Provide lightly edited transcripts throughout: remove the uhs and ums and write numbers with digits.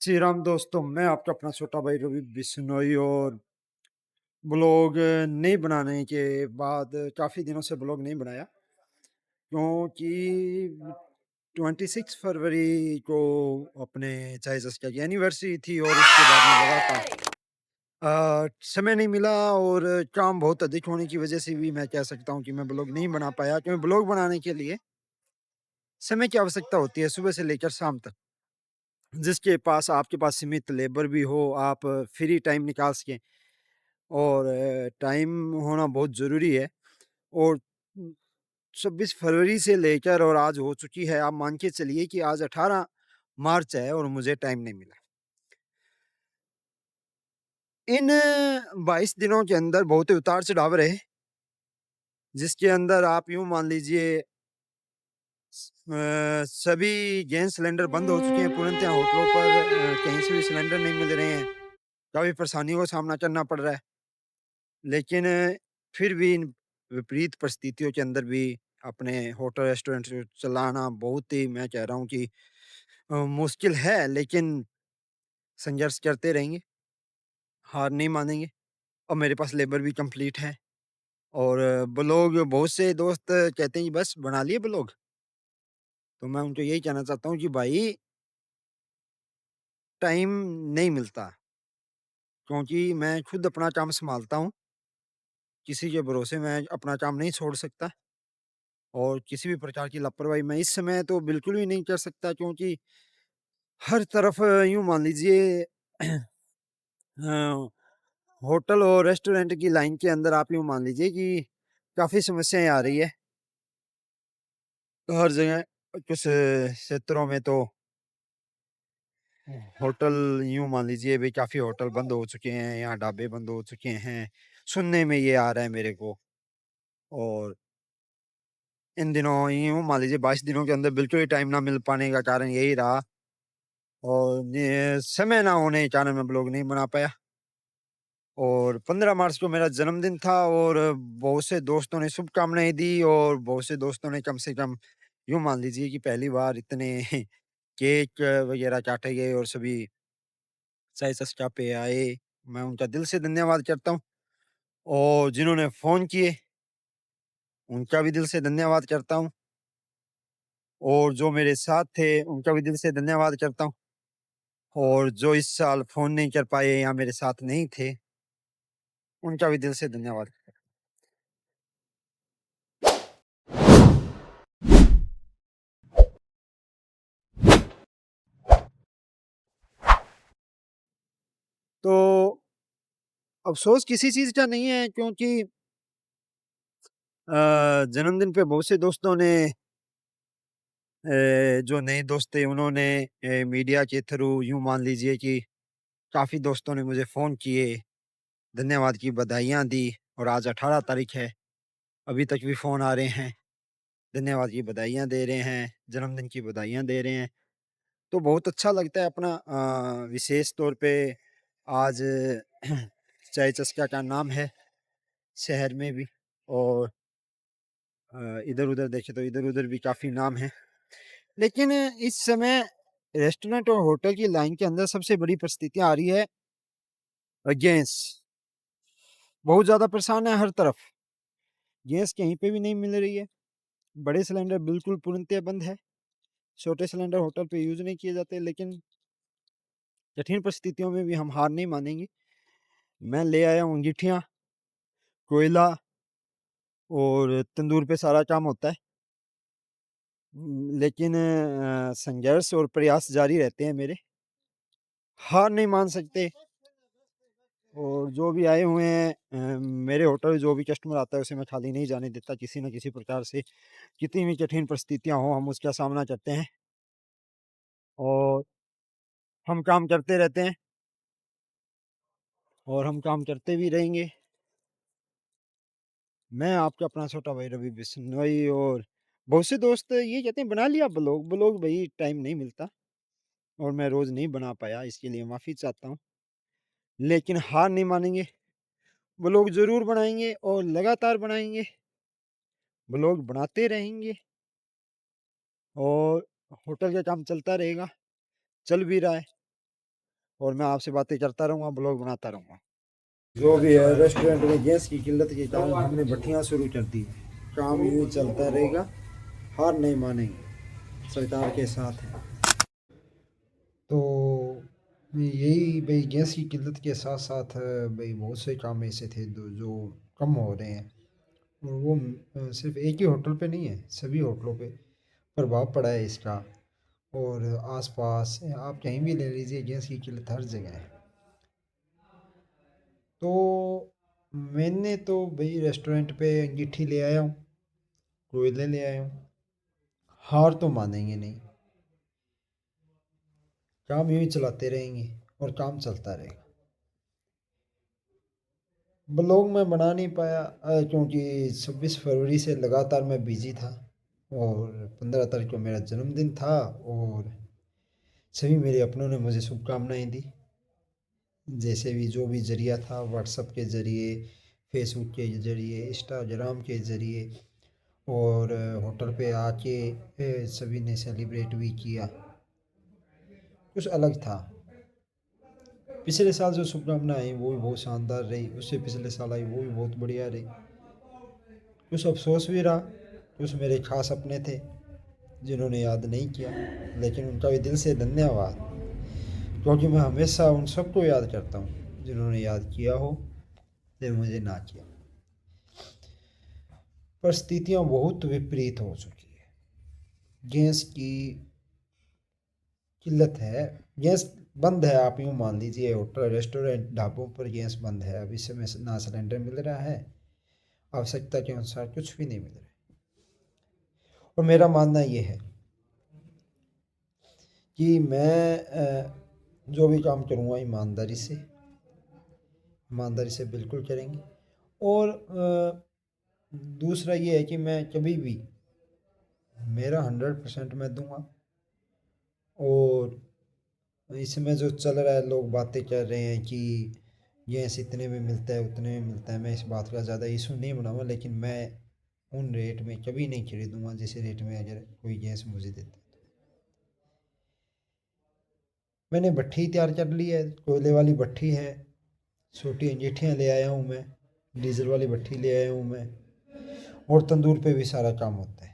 जी राम दोस्तों, मैं आपका अपना छोटा भाई रवि बिश्नोई और ब्लॉग नहीं बनाने के बाद काफ़ी दिनों से ब्लॉग नहीं बनाया क्योंकि 26 फरवरी को अपने चाहे जस्का की एनिवर्सरी थी और उसके बाद में लगातार समय नहीं मिला और काम बहुत अधिक होने की वजह से भी मैं कह सकता हूँ कि मैं ब्लॉग नहीं बना पाया क्योंकि ब्लॉग बनाने के लिए समय की आवश्यकता होती है सुबह से लेकर शाम तक। जिसके पास आपके पास सीमित लेबर भी हो, आप फ्री टाइम निकाल सकें और टाइम होना बहुत ज़रूरी है। और 26 फरवरी से लेकर और आज हो चुकी है, आप मान के चलिए कि आज 18 मार्च है और मुझे टाइम नहीं मिला। इन 22 दिनों के अंदर बहुत ही उतार-चढ़ाव रहे, जिसके अंदर आप यूँ मान लीजिए सभी गैस सिलेंडर बंद हो चुके हैं पूर्णतः होटलों पर कहीं से भी सिलेंडर नहीं मिल रहे हैं, काफ़ी परेशानियों का सामना करना पड़ रहा है। लेकिन फिर भी इन विपरीत परिस्थितियों के अंदर भी अपने होटल रेस्टोरेंट चलाना बहुत ही मैं कह रहा हूँ कि मुश्किल है, लेकिन संघर्ष करते रहेंगे, हार नहीं मानेंगे। और मेरे पास लेबर भी कंप्लीट है और ब्लॉग बहुत से दोस्त कहते हैं कि बस बना लिए ब्लॉग। तो मैं उनको यही कहना चाहता हूँ कि भाई टाइम नहीं मिलता क्योंकि मैं खुद अपना काम संभालता हूँ, किसी के भरोसे मैं अपना काम नहीं छोड़ सकता और किसी भी प्रकार की लापरवाही मैं इस समय तो बिल्कुल भी नहीं कर सकता क्योंकि हर तरफ यूँ मान लीजिए होटल और रेस्टोरेंट की लाइन के अंदर आप यूँ मान लीजिए कि काफ़ी समस्याएँ आ रही है। तो हर जगह कुछ क्षेत्रों में तो होटल यूँ मान लीजिए भई काफ़ी होटल बंद हो चुके हैं, यहाँ ढाबे बंद हो चुके हैं। सुनने में ये आ रहा है मेरे को और इन दिनों यूँ मान लीजिए 22 दिनों के अंदर बिल्कुल ही टाइम ना मिल पाने का कारण यही रहा और ये समय ना होने के कारण मैं ब्लॉग नहीं बना पाया। और 15 मार्च को मेरा जन्मदिन था और बहुत से दोस्तों ने शुभकामनाएँ दी और बहुत से दोस्तों ने कम से कम यूँ मान लीजिए कि पहली बार इतने केक वगैरह काटे गए और सभी चाय-चस्का पे आए। मैं उनका दिल से धन्यवाद करता हूँ और जिन्होंने फ़ोन किए, उनका भी दिल से धन्यवाद करता हूँ और जो मेरे साथ थे, उनका भी दिल से धन्यवाद करता हूँ और जो इस साल फ़ोन नहीं कर पाए या मेरे साथ नहीं थे, उनका भी दिल से धन्यवाद। तो अफ़सोस किसी चीज़ का नहीं है क्योंकि जन्मदिन पे बहुत से दोस्तों ने जो नए दोस्त थे उन्होंने मीडिया के थ्रू यूँ मान लीजिए कि काफ़ी दोस्तों ने मुझे फ़ोन किए, धन्यवाद की बधाइयाँ दी और आज 18 तारीख है, अभी तक भी फ़ोन आ रहे हैं, धन्यवाद की बधाइयाँ दे रहे हैं, जन्मदिन की बधाइयाँ दे रहे हैं। तो बहुत अच्छा लगता है अपना विशेष तौर पे आज चाय चस्का का नाम है शहर में भी और इधर-उधर देखें तो इधर-उधर भी काफ़ी नाम है। लेकिन इस समय रेस्टोरेंट और होटल की लाइन के अंदर सबसे बड़ी परिस्थितियाँ आ रही है गैस। बहुत ज़्यादा परेशान है हर तरफ, गैस कहीं पे भी नहीं मिल रही है। बड़े सिलेंडर बिल्कुल पूर्णतः बंद है, छोटे सिलेंडर होटल पे यूज़ नहीं किए जाते लेकिन कठिन परिस्थितियों में भी हम हार नहीं मानेंगे। मैं ले आया हूँ अंगीठियाँ, कोयला और तंदूर पे सारा काम होता है। लेकिन संघर्ष और प्रयास जारी रहते हैं मेरे, हार नहीं मान सकते। और जो भी आए हुए हैं मेरे होटल जो भी कस्टमर आता है उसे मैं खाली नहीं जाने देता किसी न किसी प्रकार से। कितनी भी कठिन परिस्थितियाँ हों हम उसका सामना करते हैं और हम काम करते रहते हैं और हम काम करते भी रहेंगे। मैं आपका अपना छोटा भाई रवि बिश्नोई और बहुत से दोस्त ये कहते हैं बना लिया ब्लॉग, ब्लॉग भई टाइम नहीं मिलता और मैं रोज़ नहीं बना पाया इसके लिए माफ़ी चाहता हूँ। लेकिन हार नहीं मानेंगे, ब्लॉग ज़रूर बनाएँगे और लगातार बनाएँगे, ब्लॉग बनाते रहेंगे और होटल का काम चलता रहेगा, चल भी रहा है। और मैं आपसे बातें करता रहूँगा, ब्लॉग बनाता रहूँगा। जो भी है, रेस्टोरेंट में गैस की किल्लत के कारण हमने भट्टियाँ शुरू कर दी है। काम यूँ ही चलता रहेगा, हार नहीं मानेंगे, सरकार के साथ है। तो यही भाई, गैस की किल्लत के साथ साथ भाई बहुत से काम ऐसे थे जो कम हो रहे हैं। और वो सिर्फ एक ही होटल पे नहीं है, सभी होटलों पे प्रभाव पड़ा है इसका। और आसपास आप कहीं भी ले लीजिए, गैस की किल्लत हर जगह है। तो मैंने तो भाई रेस्टोरेंट पे अंगीठी ले आया हूँ, कोयले ले आया हूँ। हार तो मानेंगे नहीं, काम यूँ ही चलाते रहेंगे और काम चलता रहेगा। ब्लॉग मैं बना नहीं पाया क्योंकि 26 फरवरी से लगातार मैं बिजी था। और 15 तारीख को मेरा जन्मदिन था और सभी मेरे अपनों ने मुझे शुभकामनाएं दी। जैसे भी जो भी ज़रिया था, व्हाट्सएप के ज़रिए, फेसबुक के ज़रिए, इंस्टाग्राम के ज़रिए, और होटल पे आके सभी ने सेलिब्रेट भी किया। कुछ अलग था। पिछले साल जो शुभकामनाएं आई वो भी बहुत शानदार रही, उससे पिछले साल आई वो भी बहुत बढ़िया रही। कुछ अफसोस भी रहा, कुछ मेरे खास अपने थे जिन्होंने याद नहीं किया, लेकिन उनका भी दिल से धन्यवाद, क्योंकि मैं हमेशा उन सबको याद करता हूँ जिन्होंने याद किया हो या मुझे ना किया। परिस्थितियाँ बहुत विपरीत हो चुकी है। गैस की किल्लत है, गैस बंद है, आप यूँ मान लीजिए होटल रेस्टोरेंट ढाबों पर गैस बंद है। अभी समय ना सिलेंडर मिल रहा है, आवश्यकता के अनुसार कुछ भी नहीं मिल रहा है। और मेरा मानना ये है कि मैं जो भी काम करूँगा ईमानदारी से बिल्कुल करेंगे। और दूसरा ये है कि मैं कभी भी मेरा 100% मैं दूंगा। और इसमें जो चल रहा है, लोग बातें कर रहे हैं कि गैस इतने में मिलता है, उतने में मिलता है, मैं इस बात का ज़्यादा इशू नहीं बनाऊंगा। लेकिन मैं उन रेट में कभी नहीं खरीदूंगा जिस रेट में अगर कोई गैस मुझे देता है। मैंने भट्ठी तैयार कर ली है, कोयले वाली भट्ठी है, छोटी अंगीठियाँ ले आया हूँ मैं, डीजल वाली भट्ठी ले आया हूँ मैं, और तंदूर पे भी सारा काम होता है।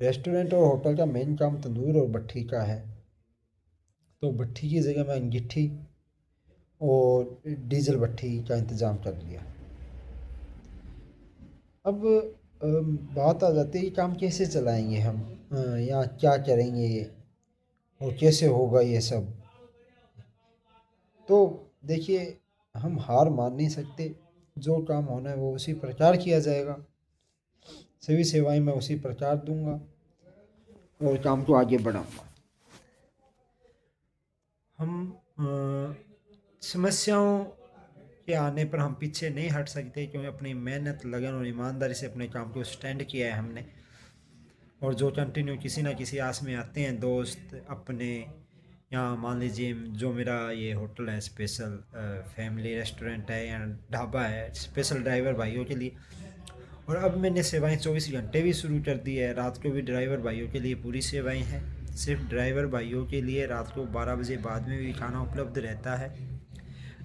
रेस्टोरेंट और होटल का मेन काम तंदूर और भट्ठी का है, तो भट्ठी की जगह मैं अंगीठी और डीजल भट्ठी का इंतज़ाम कर लिया। अब बात आ जाती है कि काम कैसे चलाएंगे हम, या क्या करेंगे और कैसे होगा ये सब। तो देखिए, हम हार मान नहीं सकते, जो काम होना है वो उसी प्रकार किया जाएगा, सभी सेवाएं मैं उसी प्रकार दूंगा और काम को आगे बढ़ाऊंगा। हम समस्याओं के आने पर हम पीछे नहीं हट सकते, क्योंकि अपनी मेहनत, लगन और ईमानदारी से अपने काम को स्टैंड किया है हमने। और जो कंटिन्यू किसी ना किसी आस में आते हैं, दोस्त अपने, या मान लीजिए जो मेरा ये होटल है स्पेशल फैमिली रेस्टोरेंट है या ढाबा है स्पेशल ड्राइवर भाइयों के लिए। और अब मैंने सेवाएं 24 घंटे भी शुरू कर दी है, रात को भी ड्राइवर भाइयों के लिए पूरी सेवाएं हैं। सिर्फ ड्राइवर भाइयों के लिए रात को 12 बजे बाद में भी खाना उपलब्ध रहता है।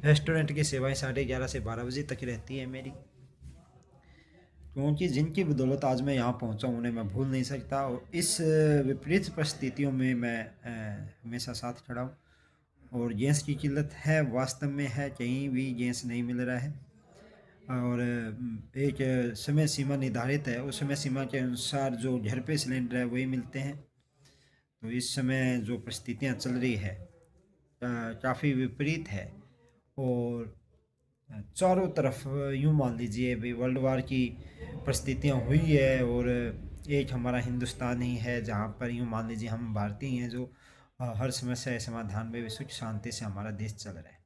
रेस्टोरेंट की सेवाएं 11:30 से 12 बजे तक रहती है मेरी, क्योंकि जिनकी बदौलत आज मैं यहाँ पहुँचा हूँ उन्हें मैं भूल नहीं सकता। और इस विपरीत परिस्थितियों में मैं हमेशा साथ खड़ा हूँ। और गैस की किल्लत है, वास्तव में है, कहीं भी गैस नहीं मिल रहा है। और एक समय सीमा निर्धारित है, उस समय सीमा के अनुसार जो घर पे सिलेंडर है वही मिलते हैं। तो इस समय जो परिस्थितियाँ चल रही है काफ़ी विपरीत है। और चारों तरफ यूँ मान लीजिए भाई वर्ल्ड वार की परिस्थितियाँ हुई है। और एक हमारा हिंदुस्तान ही है जहाँ पर यूँ मान लीजिए हम भारतीय हैं जो हर समस्या के समाधान में भी सुख शांति से हमारा देश चल रहा है।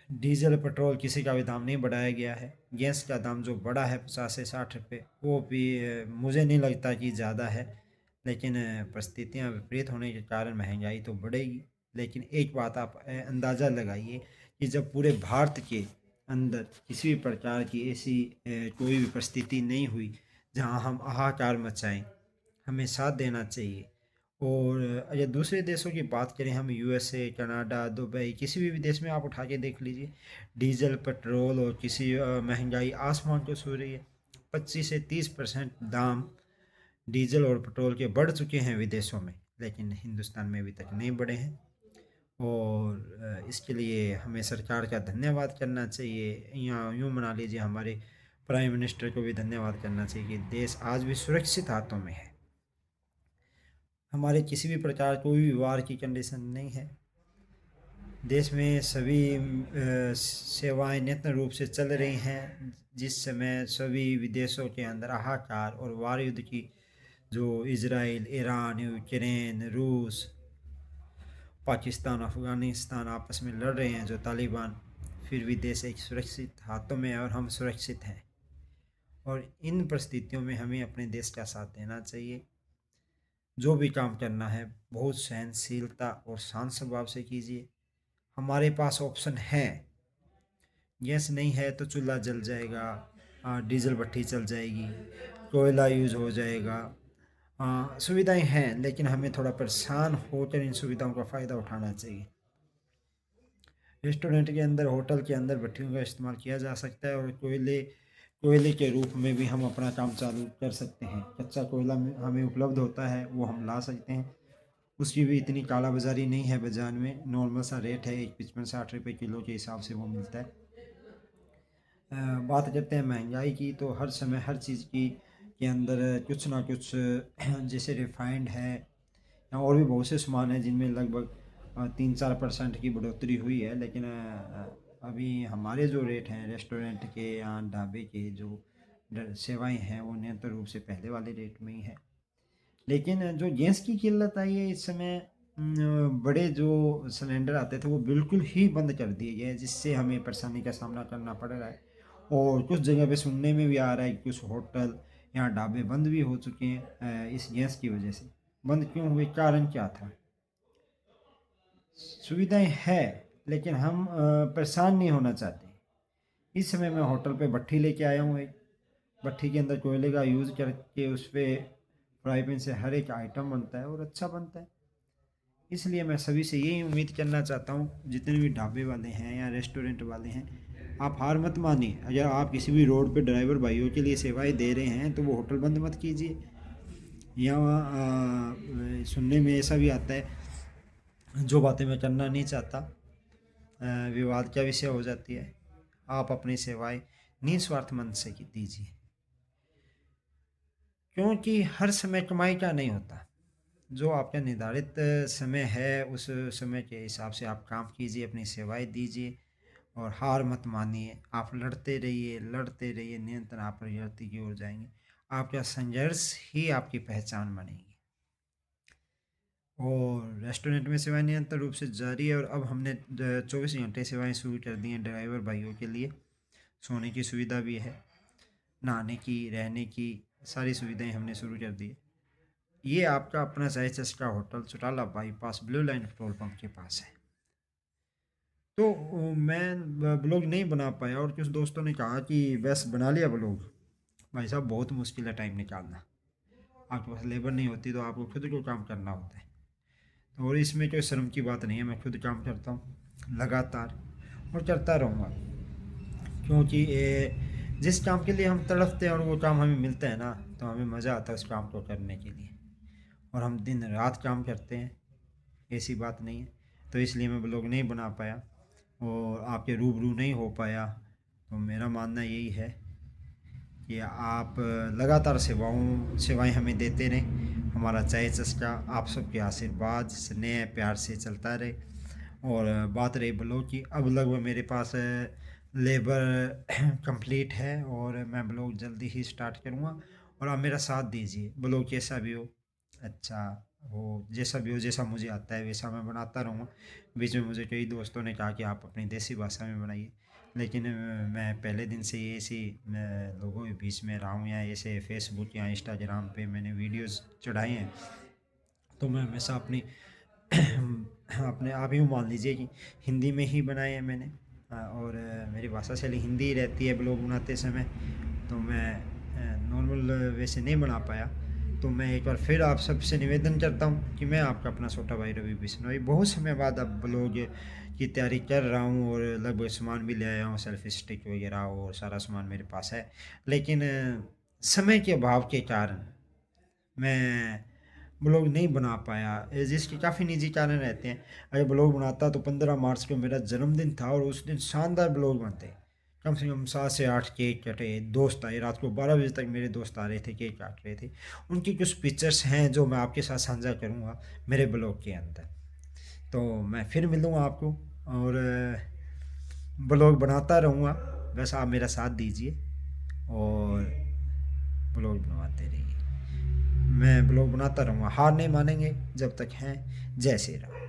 डीजल पेट्रोल किसी का भी दाम नहीं बढ़ाया गया है। गैस का दाम जो बढ़ा है 50 से 60 रुपये, वो भी मुझे नहीं लगता कि ज़्यादा है। लेकिन परिस्थितियाँ विपरीत होने के कारण महंगाई तो बढ़ेगी। लेकिन एक बात आप अंदाज़ा लगाइए कि जब पूरे भारत के अंदर किसी भी प्रकार की ऐसी कोई भी परिस्थिति नहीं हुई जहाँ हम हाहाकार मचाएं, हमें साथ देना चाहिए। और अगर दूसरे देशों की बात करें हम, यूएसए, कनाडा, दुबई, किसी भी देश में आप उठा के देख लीजिए, डीजल, पेट्रोल और किसी महंगाई आसमान को छू रही है। 25 से 30% दाम डीजल और पेट्रोल के बढ़ चुके हैं विदेशों में, लेकिन हिंदुस्तान में अभी तक नहीं बढ़े हैं। और इसके लिए हमें सरकार का धन्यवाद करना चाहिए, या यूँ मना लीजिए हमारे प्राइम मिनिस्टर को भी धन्यवाद करना चाहिए कि देश आज भी सुरक्षित हाथों में है। हमारे किसी भी प्रकार कोई भी वार की कंडीशन नहीं है। देश में सभी सेवाएं नित्य रूप से चल रही हैं। जिस समय सभी विदेशों के अंदर हाहाकार और वार युद्ध की, जो इजराइल, ईरान, यूक्रेन, रूस, पाकिस्तान, अफ़गानिस्तान आपस में लड़ रहे हैं, जो तालिबान, फिर भी देश एक सुरक्षित हाथों में है और हम सुरक्षित हैं। और इन परिस्थितियों में हमें अपने देश का साथ देना चाहिए। जो भी काम करना है बहुत सहनशीलता और शांत स्वभाव से कीजिए। हमारे पास ऑप्शन है, गैस नहीं है तो चूल्हा जल जाएगा, डीजल भट्टी चल जाएगी, कोयला यूज़ हो जाएगा। सुविधाएं हैं, लेकिन हमें थोड़ा परेशान होकर इन सुविधाओं का फ़ायदा उठाना चाहिए। रेस्टोरेंट के अंदर, होटल के अंदर भट्टियों का इस्तेमाल किया जा सकता है, और कोयले के रूप में भी हम अपना काम चालू कर सकते हैं। कच्चा कोयला हमें उपलब्ध होता है, वो हम ला सकते हैं। उसकी भी इतनी काला बाज़ारी नहीं है बाज़ार में, नॉर्मल सा रेट है, 55-60 रुपये किलो के हिसाब से वो मिलता है। बात करते हैं महंगाई की, तो हर समय हर चीज़ की के अंदर कुछ ना कुछ जैसे रिफाइंड है, या और भी बहुत से सामान हैं जिनमें लगभग 3-4% की बढ़ोतरी हुई है। लेकिन अभी हमारे जो रेट हैं रेस्टोरेंट के या ढाबे के, जो सेवाएं हैं, वो निरंतर रूप से पहले वाले रेट में ही है। लेकिन जो गैस की किल्लत आई है इस समय, बड़े जो सिलेंडर आते थे वो बिल्कुल ही बंद कर दिए गए हैं, जिससे हमें परेशानी का सामना करना पड़ रहा है। और कुछ जगह पे सुनने में भी आ रहा है कि कुछ होटल या ढाबे बंद भी हो चुके हैं इस गैस की वजह से। बंद क्यों हुए, कारण क्या था? सुविधाएं है, लेकिन हम परेशान नहीं होना चाहते। इस समय मैं होटल पे भट्ठी लेके आया हूँ एक, भट्ठी के अंदर कोयले का यूज़ करके उस पर फ्राई पैन से हर एक आइटम बनता है और अच्छा बनता है। इसलिए मैं सभी से यही उम्मीद करना चाहता हूँ, जितने भी ढाबे वाले हैं या रेस्टोरेंट वाले हैं, आप हार मत मानिए। अगर आप किसी भी रोड पे ड्राइवर भाइयों के लिए सेवाएं दे रहे हैं तो वो होटल बंद मत कीजिए। या सुनने में ऐसा भी आता है, जो बातें मैं करना नहीं चाहता, विवाद का विषय हो जाती है। आप अपनी सेवाएं निस्वार्थ मन से दीजिए, क्योंकि हर समय कमाई का नहीं होता। जो आपका निर्धारित समय है, उस समय के हिसाब से आप काम कीजिए, अपनी सेवाएं दीजिए, और हार मत मानिए। आप लड़ते रहिए, निरंतर आप प्रगति की ओर जाएंगे। आपका संघर्ष ही आपकी पहचान बनेगी। और रेस्टोरेंट में सेवाएं निरंतर रूप से जारी है, और अब हमने 24 घंटे सेवाएं शुरू कर दी हैं ड्राइवर भाइयों के लिए। सोने की सुविधा भी है, नहाने की, रहने की, सारी सुविधाएं हमने शुरू कर दी है। ये आपका अपना चाय चस्का hotel, Chautala bypass, blue line petrol pump के पास है। तो मैं ब्लॉग नहीं बना पाया, और कुछ दोस्तों ने कहा कि बस बना लिया ब्लॉग। भाई साहब, बहुत मुश्किल है टाइम निकालना। आपके पास लेबर नहीं होती तो आपको खुद को काम करना होता है। और इसमें कोई शर्म की बात नहीं है, मैं खुद काम करता हूँ लगातार, और करता रहूँगा। क्योंकि जिस काम के लिए हम तड़पते हैं और वो काम हमें मिलता है ना, तो हमें मज़ा आता है उस काम को करने के लिए। और हम दिन रात काम करते हैं, ऐसी बात नहीं है। तो इसलिए मैं ब्लॉग नहीं बना पाया और आपके रूबरू नहीं हो पाया। तो मेरा मानना यही है कि आप लगातार सेवाएं हमें देते रहें। हमारा चाय चस्का आप सबके आशीर्वाद, स्नेह, प्यार से चलता रहे। और बात रही ब्लॉग की, अब लगभग मेरे पास लेबर कंप्लीट है, और मैं ब्लॉग जल्दी ही स्टार्ट करूँगा। और आप मेरा साथ दीजिए, ब्लॉग कैसा भी हो, अच्छा हो, जैसा भी हो, जैसा मुझे आता है वैसा मैं बनाता रहूँगा। बीच में मुझे कई दोस्तों ने कहा कि आप अपनी देसी भाषा में बनाइए, लेकिन मैं पहले दिन से ये ऐसी लोगों के बीच में रहा हूँ, या ऐसे फेसबुक या इंस्टाग्राम पे मैंने वीडियोस चढ़ाए हैं, तो मैं हमेशा अपनी अपने आप ही मान लीजिए कि हिंदी में ही बनाए हैं मैंने। और मेरी भाषा शैली हिंदी ही रहती है ब्लॉग बनाते समय। तो मैं नॉर्मल वैसे नहीं बना पाया, तो मैं एक बार फिर आप सबसे निवेदन करता हूँ कि मैं आपका अपना छोटा भाई रवि बिश्नोई बहुत समय बाद अब ब्लॉग की तैयारी कर रहा हूँ और लगभग सामान भी ले आया हूँ, सेल्फी स्टिक वगैरह और सारा सामान मेरे पास है। लेकिन समय के अभाव के कारण मैं ब्लॉग नहीं बना पाया, जिसके काफ़ी निजी कारण रहते हैं। अगर ब्लॉग बनाता तो 15 मार्च को मेरा जन्मदिन था और उस दिन शानदार ब्लॉग बनते। कम से कम 7 से 8 केक कटे, दोस्त आए, रात को 12 बजे तक मेरे दोस्त आ रहे थे, केक काट रहे थे। उनकी कुछ पिक्चर्स हैं जो मैं आपके साथ साझा करूँगा मेरे ब्लॉग के अंदर। तो मैं फिर मिलूँगा आपको और ब्लॉग बनाता रहूँगा। बस आप मेरा साथ दीजिए और ब्लॉग बनवाते रहिए। मैं ब्लॉग बनाता रहूँगा, हार नहीं मानेंगे जब तक हैं। जय श्री राम।